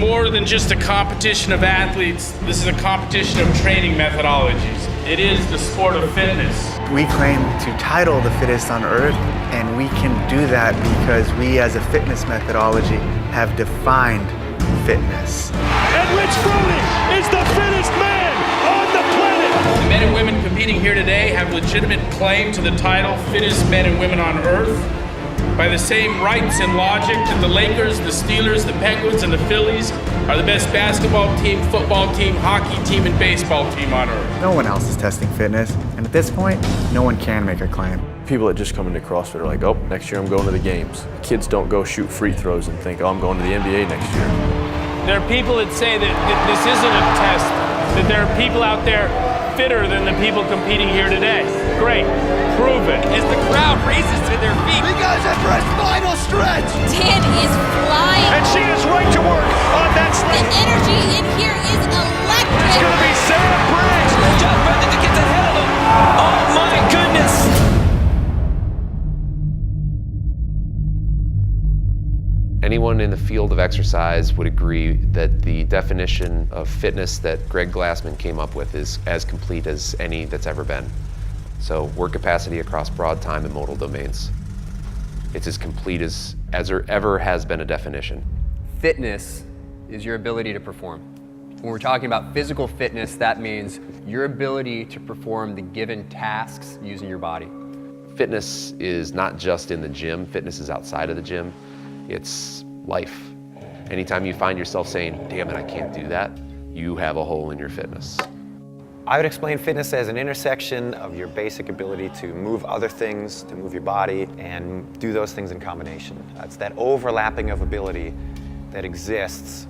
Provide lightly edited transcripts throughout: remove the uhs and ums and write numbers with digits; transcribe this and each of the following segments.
more than just a competition of athletes. This is a competition of training methodologies. It is the sport of fitness. We claim to title the fittest on earth, and we can do that because we as a fitness methodology have defined fitness. And Rich Froning is the fittest man on the planet! The men and women competing here today have legitimate claim to the title fittest men and women on earth by the same rights and logic that the Lakers, the Steelers, the Penguins, and the Phillies are the best basketball team, football team, hockey team, and baseball team on earth. No one else is testing fitness, and at this point, no one can make a claim. People that just come into CrossFit are like, oh, next year I'm going to the games. Kids don't go shoot free throws and think, oh, I'm going to the NBA next year. There are people that say that this isn't a test, that there are people out there fitter than the people competing here today. Great, prove it. As the crowd races to their feet. You guys have for his final stretch. Dan is flying. And she is right to work on that The sling. energy in here is electric. It's going to be Sam Briggs. Jeff Bennett gets ahead of him. Oh my goodness. Anyone in the field of exercise would agree that the definition of fitness that Greg Glassman came up with is as complete as any that's ever been. So work capacity across broad time and modal domains. It's as complete as there ever has been a definition. Fitness is your ability to perform. When we're talking about physical fitness, that means your ability to perform the given tasks using your body. Fitness is not just in the gym, fitness is outside of the gym. It's life. Anytime you find yourself saying, damn it, I can't do that, you have a hole in your fitness. I would explain fitness as an intersection of your basic ability to move other things, to move your body, and do those things in combination. It's that overlapping of ability that exists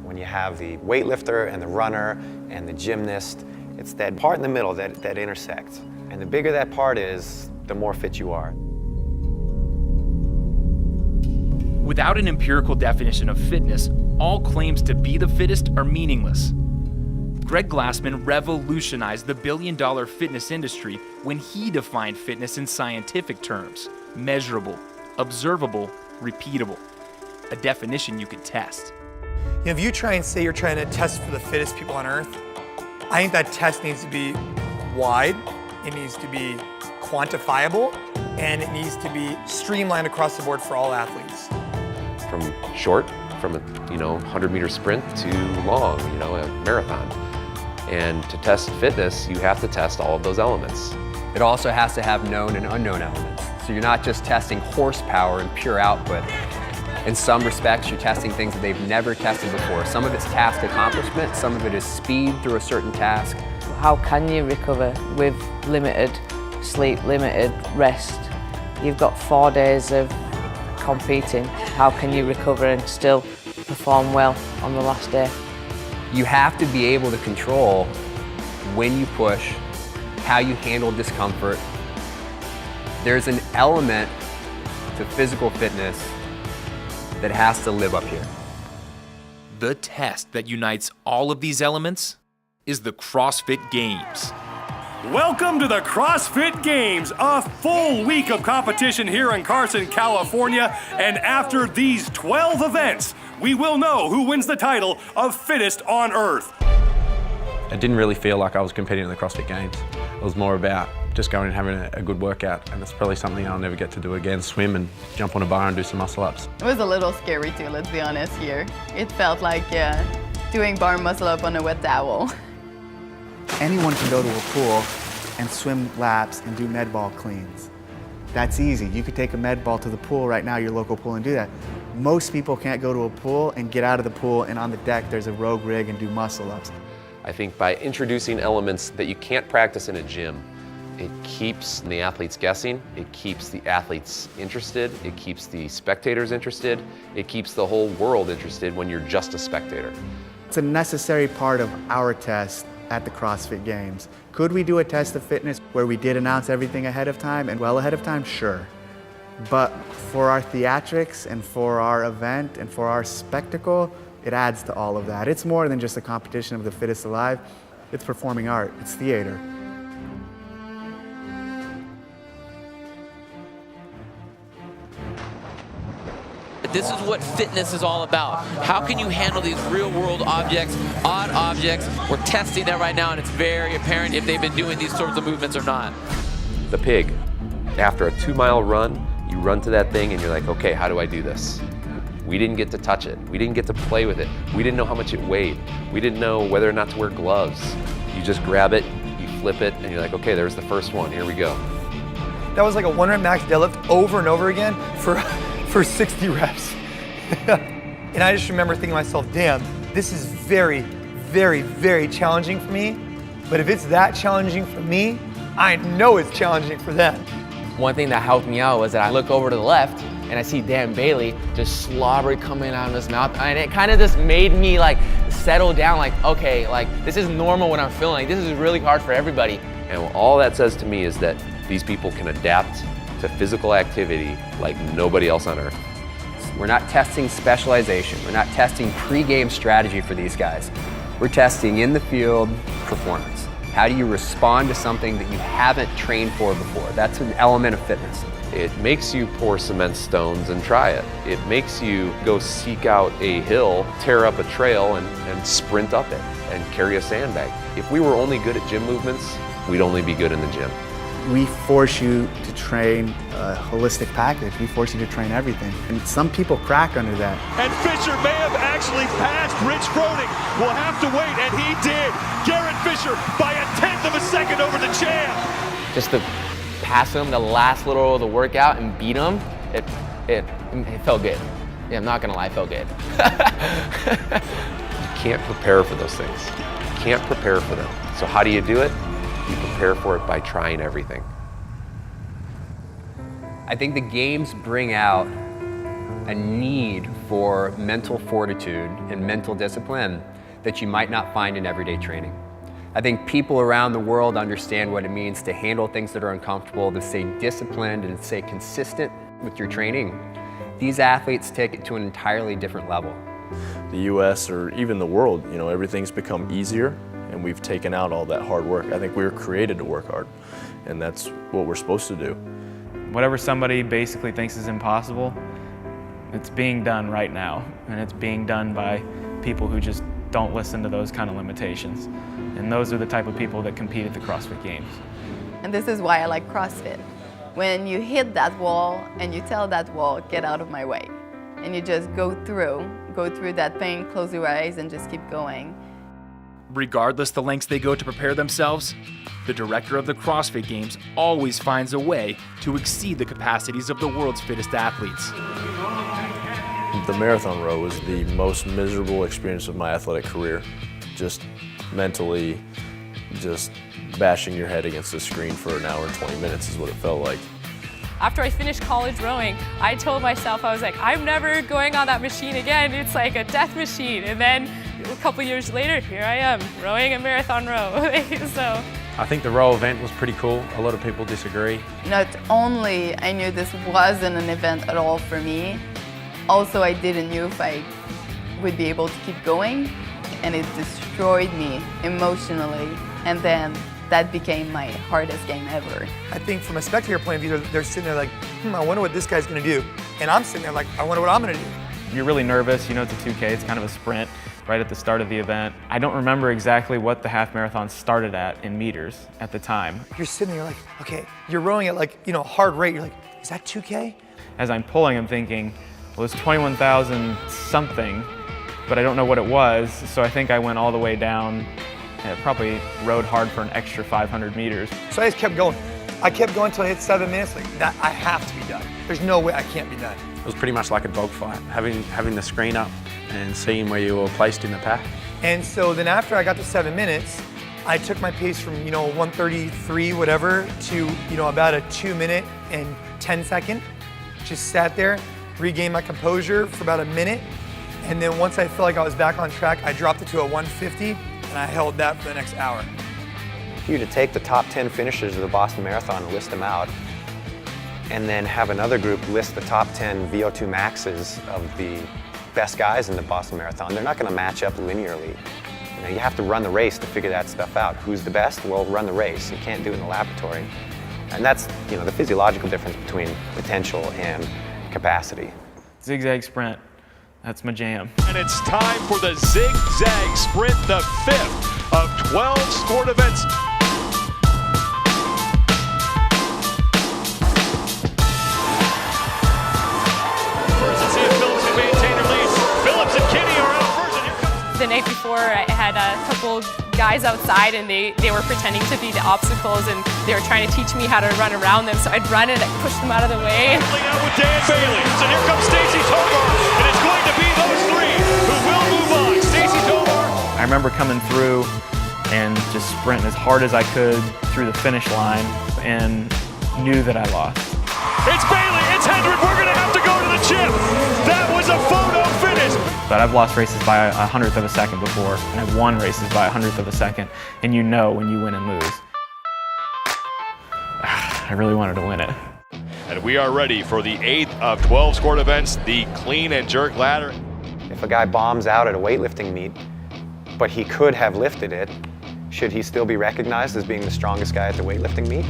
when you have the weightlifter and the runner and the gymnast. It's that part in the middle that intersects. And the bigger that part is, the more fit you are. Without an empirical definition of fitness, all claims to be the fittest are meaningless. Greg Glassman revolutionized the billion-dollar fitness industry when he defined fitness in scientific terms: measurable, observable, repeatable. A definition you could test. If you try and say you're trying to test for the fittest people on earth, I think that test needs to be wide, it needs to be quantifiable, and it needs to be streamlined across the board for all athletes. From short, from a 100-meter sprint to long, a marathon. And to test fitness, you have to test all of those elements. It also has to have known and unknown elements. So you're not just testing horsepower and pure output. In some respects, you're testing things that they've never tested before. Some of it's task accomplishment, some of it is speed through a certain task. How can you recover with limited sleep, limited rest? You've got 4 days of competing. How can you recover and still perform well on the last day? You have to be able to control when you push, how you handle discomfort. There's an element to physical fitness that has to live up here. The test that unites all of these elements is the CrossFit Games. Welcome to the CrossFit Games, a full week of competition here in Carson, California. And after these 12 events, we will know who wins the title of fittest on earth. It didn't really feel like I was competing in the CrossFit Games. It was more about just going and having a good workout, and it's probably something I'll never get to do again, swim and jump on a bar and do some muscle ups. It was a little scary too, let's be honest here. It felt like doing bar muscle up on a wet towel. Anyone can go to a pool and swim laps and do med ball cleans. That's easy. You could take a med ball to the pool right now, your local pool, and do that. Most people can't go to a pool and get out of the pool and on the deck there's a rogue rig and do muscle ups. I think by introducing elements that you can't practice in a gym, it keeps the athletes guessing, it keeps the athletes interested, it keeps the spectators interested, it keeps the whole world interested when you're just a spectator. It's a necessary part of our test at the CrossFit Games. Could we do a test of fitness where we did announce everything ahead of time and well ahead of time? Sure. But for our theatrics and for our event and for our spectacle, it adds to all of that. It's more than just a competition of the fittest alive. It's performing art, it's theater. it. This is what fitness is all about. How can you handle these real world objects, odd objects? We're testing that right now, and it's very apparent if they've been doing these sorts of movements or not. The pig. After a 2-mile run, you run to that thing and you're like, okay, how do I do this? We didn't get to touch it. We didn't get to play with it. We didn't know how much it weighed. We didn't know whether or not to wear gloves. You just grab it, you flip it, and you're like, okay, there's the first one, here we go. That was like a 1 rep max deadlift over and over again for 60 reps. And I just remember thinking to myself, damn, this is very, very, very challenging for me. But if it's that challenging for me, I know it's challenging for them. One thing that helped me out was that I look over to the left and I see Dan Bailey just slobber coming out of his mouth, and it kind of just made me like settle down, like, okay, like this is normal what I'm feeling. This is really hard for everybody. And all that says to me is that these people can adapt to physical activity like nobody else on earth. We're not testing specialization. We're not testing pre-game strategy for these guys. We're testing in the field performance. How do you respond to something that you haven't trained for before? That's an element of fitness. It makes you pour cement stones and try it. It makes you go seek out a hill, tear up a trail, and sprint up it and carry a sandbag. If we were only good at gym movements, we'd only be good in the gym. We force you to train a holistic package. We force you to train everything. And some people crack under that. And Fisher may have actually passed Rich Froning. We'll have to wait, and he did. Garrett Fisher by 1/10 of a second over the champ. Just to pass him the last little of the workout and beat him, it felt good. Yeah, I'm not gonna lie, it felt good. You can't prepare for those things. You can't prepare for them. So how do you do it? You prepare for it by trying everything. I think the games bring out a need for mental fortitude and mental discipline that you might not find in everyday training. I think people around the world understand what it means to handle things that are uncomfortable, to stay disciplined and stay consistent with your training. These athletes take it to an entirely different level. The US or even the world, you know, everything's become easier and we've taken out all that hard work. I think we were created to work hard, and that's what we're supposed to do. Whatever somebody basically thinks is impossible, it's being done right now, and it's being done by people who just don't listen to those kind of limitations. And those are the type of people that compete at the CrossFit Games. And this is why I like CrossFit. When you hit that wall and you tell that wall, get out of my way, and you just go through that thing, close your eyes, and just keep going. Regardless the lengths they go to prepare themselves, the director of the CrossFit Games always finds a way to exceed the capacities of the world's fittest athletes. The marathon row was the most miserable experience of my athletic career. Just mentally, just bashing your head against the screen for an hour and 20 minutes is what it felt like. After I finished college rowing, I told myself, I was like, I'm never going on that machine again. It's like a death machine. And then a couple years later, here I am, rowing a marathon row. So I think the row event was pretty cool. A lot of people disagree. Not only I knew this wasn't an event at all for me, also I didn't know if I would be able to keep going, and it destroyed me emotionally. And then that became my hardest game ever. I think from a spectator point of view, they're sitting there like, I wonder what this guy's gonna do. And I'm sitting there like, I wonder what I'm gonna do. You're really nervous, you know it's a 2K, it's kind of a sprint right at the start of the event. I don't remember exactly what the half marathon started at in meters at the time. You're sitting there like, okay, you're rowing at like, hard rate. You're like, is that 2K? As I'm pulling, I'm thinking, well, it's 21,000 something, but I don't know what it was, so I think I went all the way down. And probably rode hard for an extra 500 meters. So I just kept going. I kept going until I hit 7 minutes. Like, that, I have to be done. There's no way I can't be done. It was pretty much like a dogfight, having the screen up and seeing where you were placed in the pack. And so then after I got to 7 minutes, I took my pace from 1:33 whatever to about a 2 minute and 10 second. Just sat there, regained my composure for about a minute, and then once I felt like I was back on track, I dropped it to a 150. And I held that for the next hour. For you to take the top 10 finishers of the Boston Marathon and list them out, and then have another group list the top 10 VO2 maxes of the best guys in the Boston Marathon, they're not going to match up linearly. You have to run the race to figure that stuff out. Who's the best? Well, run the race. You can't do it in the laboratory. And that's the physiological difference between potential and capacity. Zigzag sprint, that's my jam. And it's time for the zigzag sprint, the 5th of 12 sport events. The night before, I had a couple guys outside and they were pretending to be the obstacles and they were trying to teach me how to run around them. So I'd run and I'd push them out of the way. Out with Dan Bailey. So here comes Stacy Tovar, and it's going to be those three who will move on. Stacy Tovar. I remember coming through and just sprinting as hard as I could through the finish line and knew that I lost. It's Bailey, it's Hendrick, we're gonna have to go to the chip. That was a photo finish. But I've lost races by a 100th of a second before, and I've won races by a 100th of a second, and you know when you win and lose. I really wanted to win it. And we are ready for the 8th of 12 sport events, the clean and jerk ladder. If a guy bombs out at a weightlifting meet, but he could have lifted it, should he still be recognized as being the strongest guy at the weightlifting meet?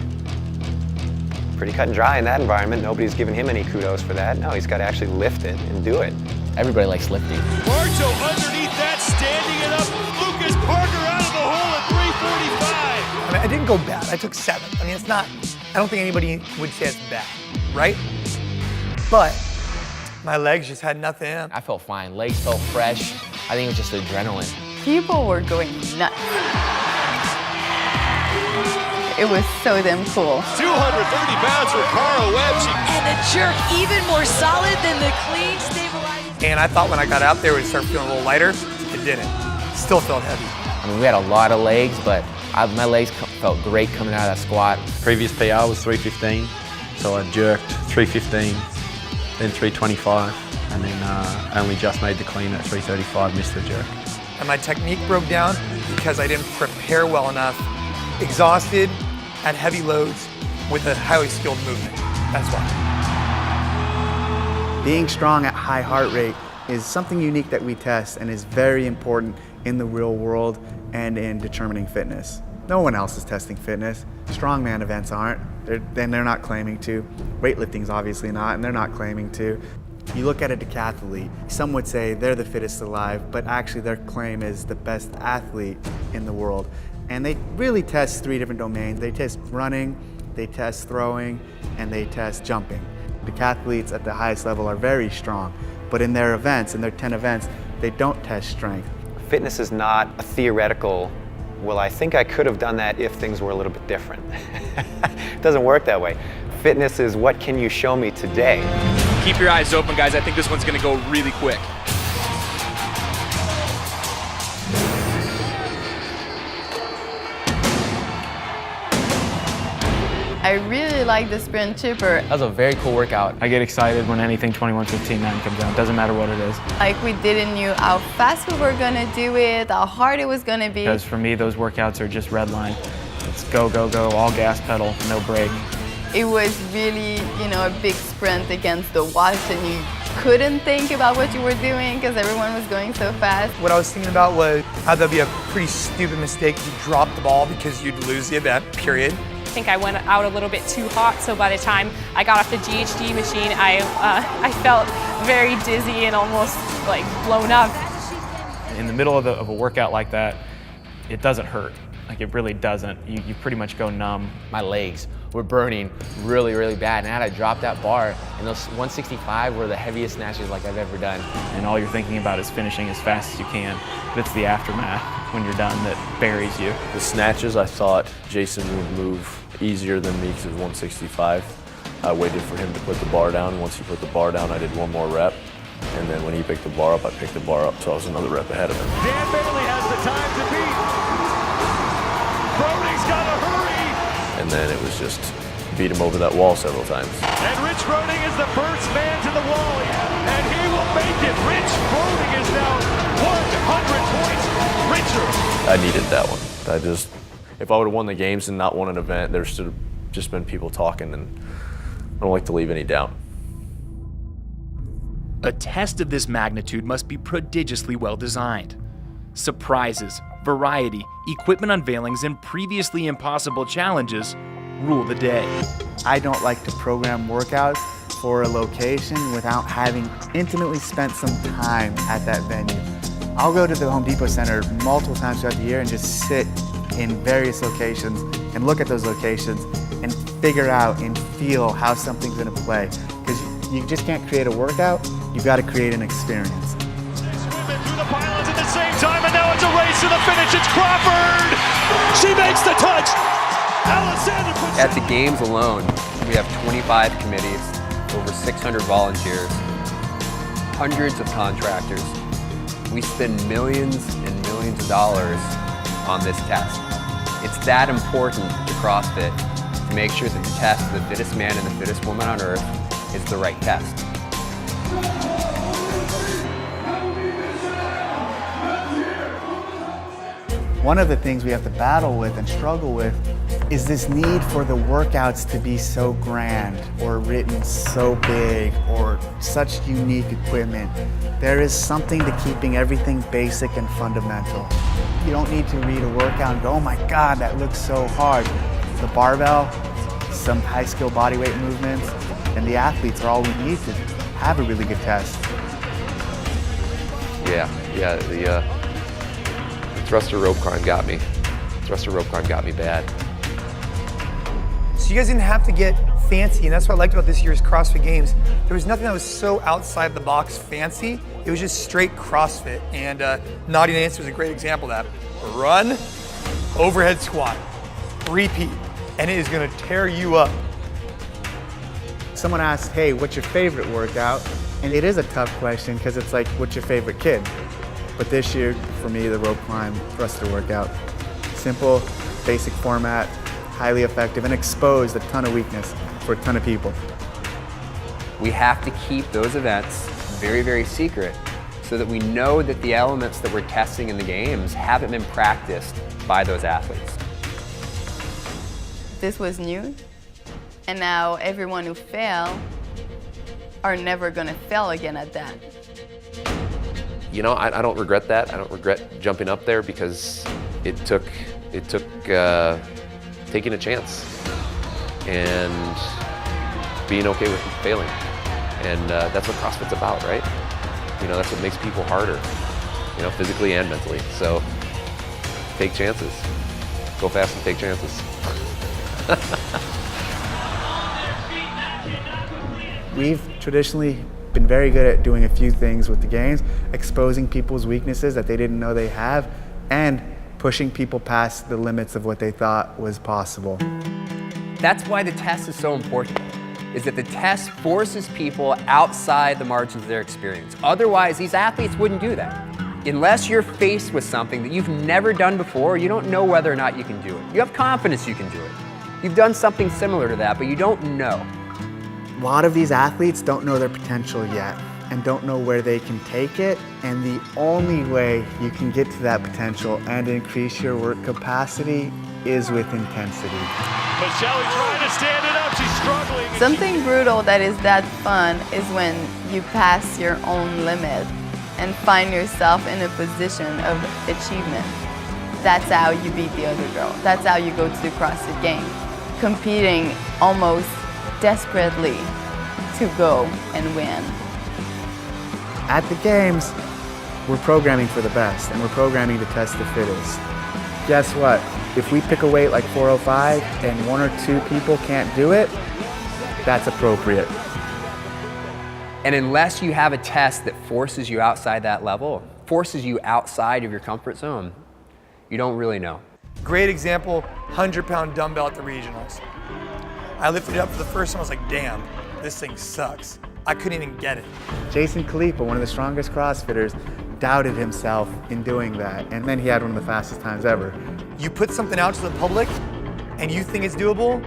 Pretty cut and dry in that environment. Nobody's given him any kudos for that. No, he's got to actually lift it and do it. Everybody likes lifting. Barto underneath that, standing it up. Lucas Parker out of the hole at 345. I mean, I didn't go bad. I took 7th. I mean, it's not, I don't think anybody would say it's bad, right? But my legs just had nothing in. I felt fine. Legs felt fresh. I think it was just adrenaline. People were going nuts. It was so damn cool. 230 pounds for Cara Webb. And the jerk even more solid than the clean stabilizing. And I thought when I got out there it would start feeling a little lighter. It didn't. Still felt heavy. I mean, we had a lot of legs, but my legs felt great coming out of that squat. Previous PR was 315, so I jerked 315, then 325, and then only just made the clean at 335, missed the jerk. And my technique broke down because I didn't prepare well enough. Exhausted at heavy loads with a highly skilled movement. That's why. Being strong at high heart rate is something unique that we test and is very important in the real world and in determining fitness. No one else is testing fitness. Strongman events aren't, they're not claiming to. Weightlifting's obviously not, and they're not claiming to. You look at a decathlete, some would say they're the fittest alive, but actually their claim is the best athlete in the world. And they really test 3 different domains. They test running, they test throwing, and they test jumping. Decathletes at the highest level are very strong, but in their events, in their 10 events, they don't test strength. Fitness is not a theoretical, well, I think I could have done that if things were a little bit different. It doesn't work that way. Fitness is what can you show me today? Keep your eyes open, guys. I think this one's gonna go really quick. I really like the sprint chipper. That was a very cool workout. I get excited when anything 21:15:9 comes out. It doesn't matter what it is. Like we didn't know how fast we were gonna do it, how hard it was gonna be. Because for me, those workouts are just red line. It's go, go, go, all gas pedal, no brake. It was really, a big sprint against the watch and you couldn't think about what you were doing because everyone was going so fast. What I was thinking about was how that'd be a pretty stupid mistake if you dropped the ball because you'd lose the event, period. I think I went out a little bit too hot, so by the time I got off the GHD machine, I felt very dizzy and almost like blown up. In the middle of a workout like that, it doesn't hurt. Like it really doesn't. You pretty much go numb. My legs were burning really, really bad, and I had to drop that bar, and those 165 were the heaviest snatches like I've ever done. And all you're thinking about is finishing as fast as you can. But it's the aftermath when you're done that buries you. The snatches, I thought Jason would move easier than me because it was 165. I waited for him to put the bar down. Once he put the bar down, I did one more rep. And then when he picked the bar up, I picked the bar up, so I was another rep ahead of him. Dan Bailey has the time to beat. Broding's got to hurry. And then it was just beat him over that wall several times. And Rich Broding is the first man to the wall, and he will make it. Rich Broding is now 100 points richer. I needed that one. If I would have won the games and not won an event, there should have just been people talking, and I don't like to leave any doubt. A test of this magnitude must be prodigiously well designed. Surprises, variety, equipment unveilings, and previously impossible challenges rule the day. I don't like to program workouts for a location without having intimately spent some time at that venue. I'll go to the Home Depot Center multiple times throughout the year and just sit in various locations and look at those locations and figure out and feel how something's gonna play. Because you just can't create a workout, you've got to create an experience. Women through the pylons at the same time, and now it's a race to the finish. It's Crawford. She makes the touch. Alexander puts At the games alone, we have 25 committees, over 600 volunteers, hundreds of contractors. We spend millions and millions of dollars on this test. It's that important to CrossFit to make sure that the test of the fittest man and the fittest woman on earth is the right test. One of the things we have to battle with and struggle with is this need for the workouts to be so grand or written so big or such unique equipment. There is something to keeping everything basic and fundamental. You don't need to read a workout and go, oh my God, that looks so hard. The barbell, some high skill bodyweight movements, and the athletes are all we need to have a really good test. Yeah, the thruster rope climb got me. Thruster rope climb got me bad. So you guys didn't have to get fancy, and that's what I liked about this year's CrossFit Games. There was nothing that was so outside the box fancy. It was just straight CrossFit, and Naughty Nancy was a great example of that. Run, overhead squat, repeat, and it is gonna tear you up. Someone asks, hey, what's your favorite workout? And it is a tough question because it's like, what's your favorite kid? But this year, for me, the rope climb thruster workout. Simple, basic format, highly effective, and exposed a ton of weakness for a ton of people. We have to keep those events very, very secret so that we know that the elements that we're testing in the games haven't been practiced by those athletes. This was new, and now everyone who failed are never gonna fail again at that. You know, I don't regret that. I don't regret jumping up there because it took taking a chance and being okay with failing. And that's what CrossFit's about, right? You know, that's what makes people harder, you know, physically and mentally. So take chances. Go fast and take chances. We've traditionally been very good at doing a few things with the games, exposing people's weaknesses that they didn't know they have, and pushing people past the limits of what they thought was possible. That's why the test is so important, is that the test forces people outside the margins of their experience. Otherwise, these athletes wouldn't do that. Unless you're faced with something that you've never done before, you don't know whether or not you can do it. You have confidence you can do it. You've done something similar to that, but you don't know. A lot of these athletes don't know their potential yet and don't know where they can take it, and the only way you can get to that potential and increase your work capacity is with intensity. Michelle trying to stand it up, she's struggling. Something brutal that is that fun is when you pass your own limit and find yourself in a position of achievement. That's how you beat the other girl. That's how you go to the CrossFit Games, competing almost desperately to go and win. At the games, we're programming for the best and we're programming to test the fittest. Guess what? If we pick a weight like 405 and one or two people can't do it, that's appropriate. And unless you have a test that forces you outside that level, forces you outside of your comfort zone, you don't really know. Great example, 100-pound dumbbell at the regionals. I lifted it up for the first time, I was like, damn, this thing sucks. I couldn't even get it. Jason Khalipa, one of the strongest CrossFitters, doubted himself in doing that, and then he had one of the fastest times ever. You put something out to the public, and you think it's doable,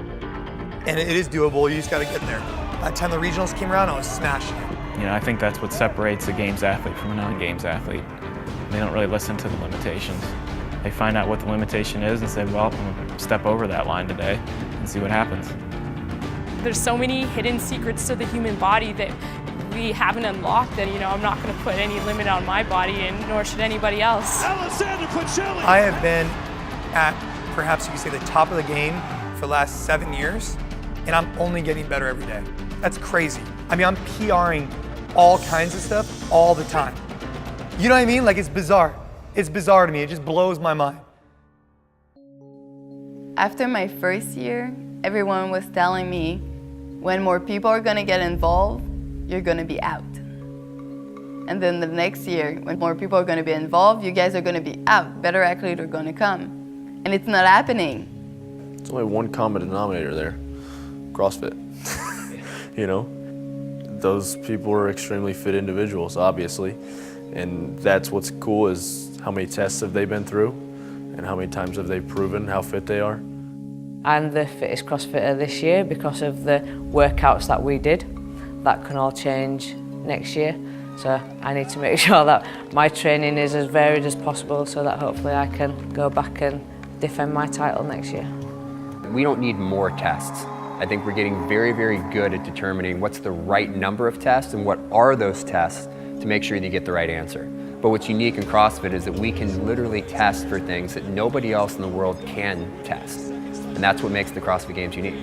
and it is doable, you just gotta get there. By the time the regionals came around, I was smashing it. You know, I think that's what separates a games athlete from a non-games athlete. They don't really listen to the limitations. They find out what the limitation is and say, well, I'm gonna step over that line today and see what happens. There's so many hidden secrets to the human body that we haven't unlocked that, you know, I'm not going to put any limit on my body, and nor should anybody else. I have been at, perhaps you could say, the top of the game for the last 7 years, and I'm only getting better every day. That's crazy. I mean, I'm PRing all kinds of stuff all the time. You know what I mean? Like, it's bizarre. It's bizarre to me. It just blows my mind. After my first year, everyone was telling me, when more people are gonna get involved, you're gonna be out. And then the next year, when more people are gonna be involved, you guys are gonna be out. Better athletes are gonna come. And it's not happening. There's only one common denominator there, CrossFit. You know, those people are extremely fit individuals, obviously. And that's what's cool, is how many tests have they been through and how many times have they proven how fit they are. I'm the fittest CrossFitter this year because of the workouts that we did. That can all change next year. So I need to make sure that my training is as varied as possible so that hopefully I can go back and defend my title next year. We don't need more tests. I think we're getting very, very good at determining what's the right number of tests and what are those tests to make sure that you get the right answer. But what's unique in CrossFit is that we can literally test for things that nobody else in the world can test. And that's what makes the CrossFit Games unique.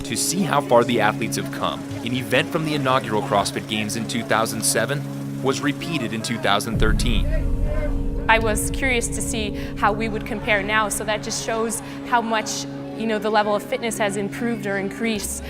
To see how far the athletes have come, an event from the inaugural CrossFit Games in 2007 was repeated in 2013. I was curious to see how we would compare now, so that just shows how much the level of fitness has improved or increased.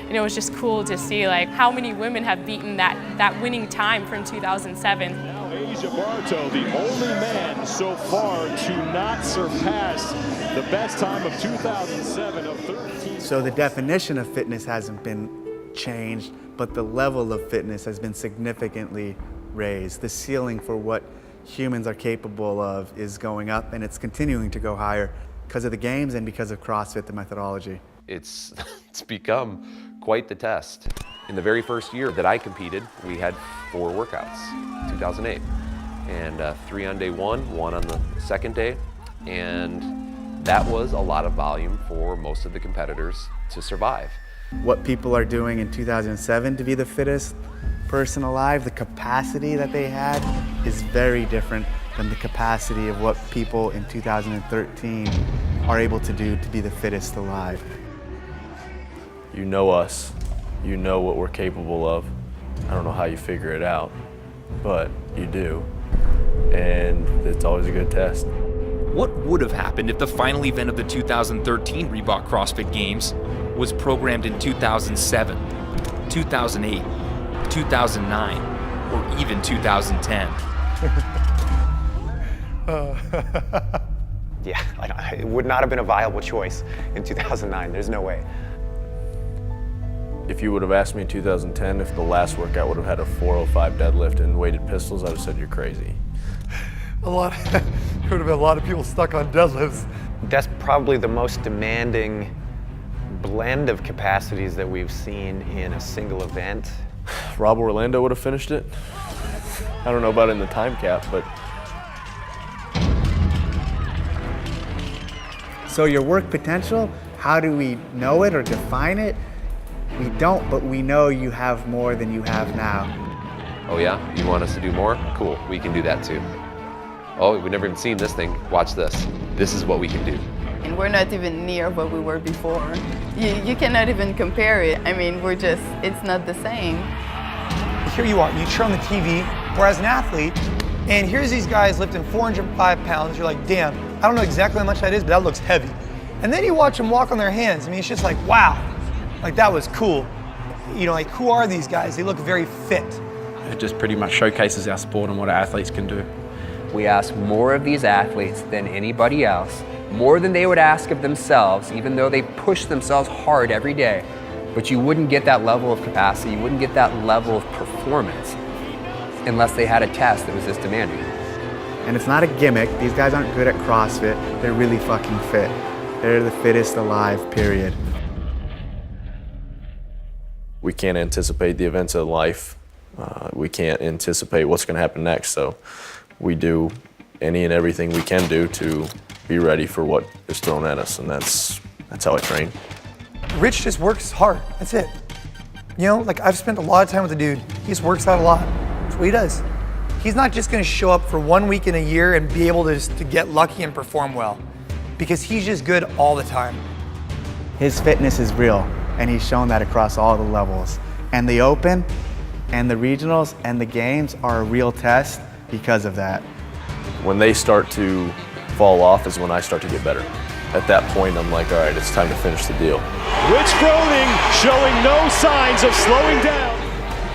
It was just cool to see like how many women have beaten that winning time from 2007. Now Asia Barto, the only man so far to not surpass the best time of 2007 of 13. So the definition of fitness hasn't been changed, but the level of fitness has been significantly raised. The ceiling for what humans are capable of is going up, and it's continuing to go higher because of the games and because of CrossFit, the methodology. It's become quite the test. In the very first year that I competed, we had 4 workouts, 2008. And 3 on day 1 on the second day. And that was a lot of volume for most of the competitors to survive. What people are doing in 2007 to be the fittest person alive, the capacity that they had is very different than the capacity of what people in 2013 are able to do to be the fittest alive. You know us, you know what we're capable of. I don't know how you figure it out, but you do. And it's always a good test. What would have happened if the final event of the 2013 Reebok CrossFit Games was programmed in 2007, 2008, 2009, or even 2010? Yeah, it would not have been a viable choice in 2009. There's no way. If you would have asked me in 2010 if the last workout would have had a 405 deadlift and weighted pistols, I would have said you're crazy. There would have been a lot of people stuck on deadlifts. That's probably the most demanding blend of capacities that we've seen in a single event. Rob Orlando would have finished it. I don't know about in the time cap, but. So your work potential, how do we know it or define it? We don't, but we know you have more than you have now. Oh yeah? You want us to do more? Cool, we can do that too. Oh, we've never even seen this thing. Watch this. This is what we can do. And we're not even near what we were before. You cannot even compare it. I mean, it's not the same. Here you are, you turn on the TV, or as an athlete, and here's these guys lifting 405 pounds. You're like, damn, I don't know exactly how much that is, but that looks heavy. And then you watch them walk on their hands. I mean, it's just like, wow, like that was cool. You know, like who are these guys? They look very fit. It just pretty much showcases our sport and what our athletes can do. We ask more of these athletes than anybody else, more than they would ask of themselves, even though they push themselves hard every day. But you wouldn't get that level of capacity, you wouldn't get that level of performance unless they had a test that was this demanding. And it's not a gimmick. These guys aren't good at CrossFit. They're really fucking fit. They're the fittest alive, period. We can't anticipate the events of life. We can't anticipate what's going to happen next. So we do any and everything we can do to be ready for what is thrown at us. And that's how I train. Rich just works hard. That's it. You know, like I've spent a lot of time with the dude. He just works out a lot. That's what he does. He's not just going to show up for 1 week in a year and be able to get lucky and perform well, because he's just good all the time. His fitness is real. and he's shown that across all the levels. And the Open and the regionals and the games are a real test because of that. When they start to fall off is when I start to get better. At that point, I'm like, all right, it's time to finish the deal. Rich Froning showing no signs of slowing down.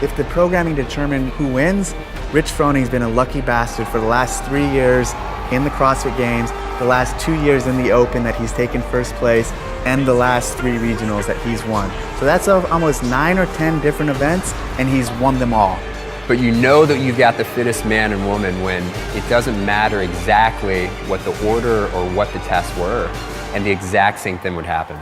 If the programming determined who wins, Rich Froning's been a lucky bastard for the last 3 years in the CrossFit Games, the last 2 years in the Open that he's taken first place, and the last 3 regionals that he's won. So that's of almost 9 or 10 different events, and he's won them all. But you know that you've got the fittest man and woman when it doesn't matter exactly what the order or what the tests were, and the exact same thing would happen.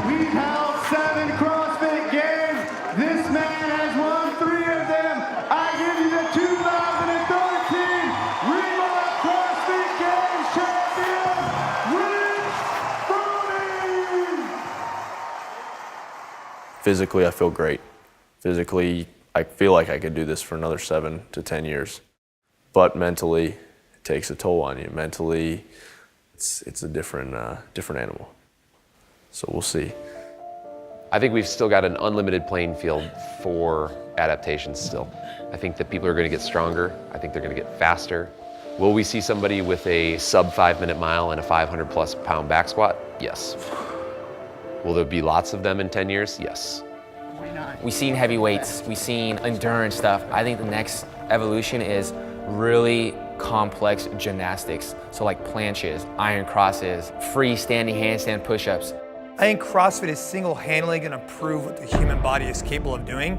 We've held 7 CrossFit Games. This man has won 3 of them. I give you the 2013 Reebok CrossFit Games champion, Rich Froning. Physically, I feel great. Physically, I feel like I could do this for another 7 to 10 years. But mentally, it takes a toll on you. Mentally, it's a different animal. So we'll see. I think we've still got an unlimited playing field for adaptations still. I think that people are going to get stronger. I think they're going to get faster. Will we see somebody with a sub 5-minute mile and a 500+ pound back squat? Yes. Will there be lots of them in 10 years? Yes. We've seen heavyweights, we've seen endurance stuff. I think the next evolution is really complex gymnastics. So like planches, iron crosses, freestanding handstand push-ups. I think CrossFit is single-handedly going to prove what the human body is capable of doing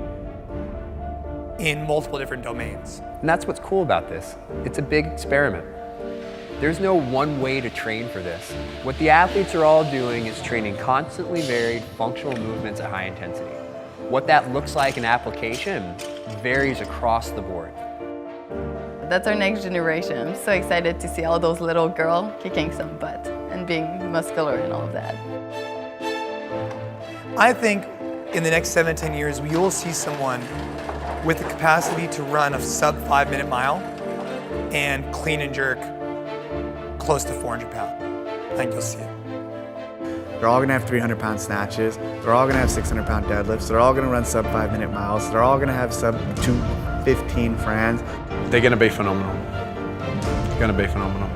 in multiple different domains. And that's what's cool about this. It's a big experiment. There's no one way to train for this. What the athletes are all doing is training constantly varied functional movements at high intensity. What that looks like in application varies across the board. That's our next generation. I'm so excited to see all those little girls kicking some butt and being muscular and all of that. I think in the next 7 to 10 years, we will see someone with the capacity to run a sub 5-minute mile and clean and jerk close to 400 pounds. I think you'll see it. They're all gonna have 300-pound snatches. They're all gonna have 600-pound deadlifts. They're all gonna run sub 5-minute miles. They're all gonna have sub 2:15 Frans. They're gonna be phenomenal. Gonna be phenomenal.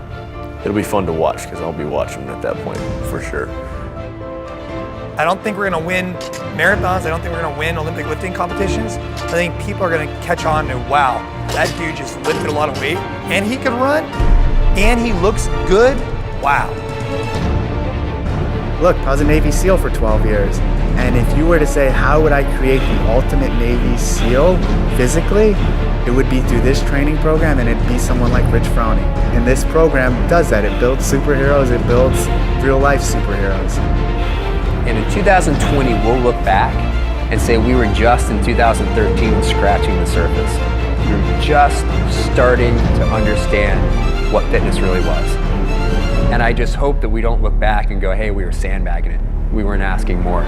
It'll be fun to watch because I'll be watching at that point for sure. I don't think we're gonna win marathons. I don't think we're gonna win Olympic lifting competitions. I think people are gonna catch on to, wow, that dude just lifted a lot of weight and he can run and he looks good. Wow. Look, I was a Navy SEAL for 12 years. And if you were to say, how would I create the ultimate Navy SEAL physically? It would be through this training program, and it'd be someone like Rich Froning. And this program does that. It builds superheroes, it builds real life superheroes. And in 2020, we'll look back and say we were just in 2013 scratching the surface. We were just starting to understand what fitness really was. And I just hope that we don't look back and go, hey, we were sandbagging it. We weren't asking more.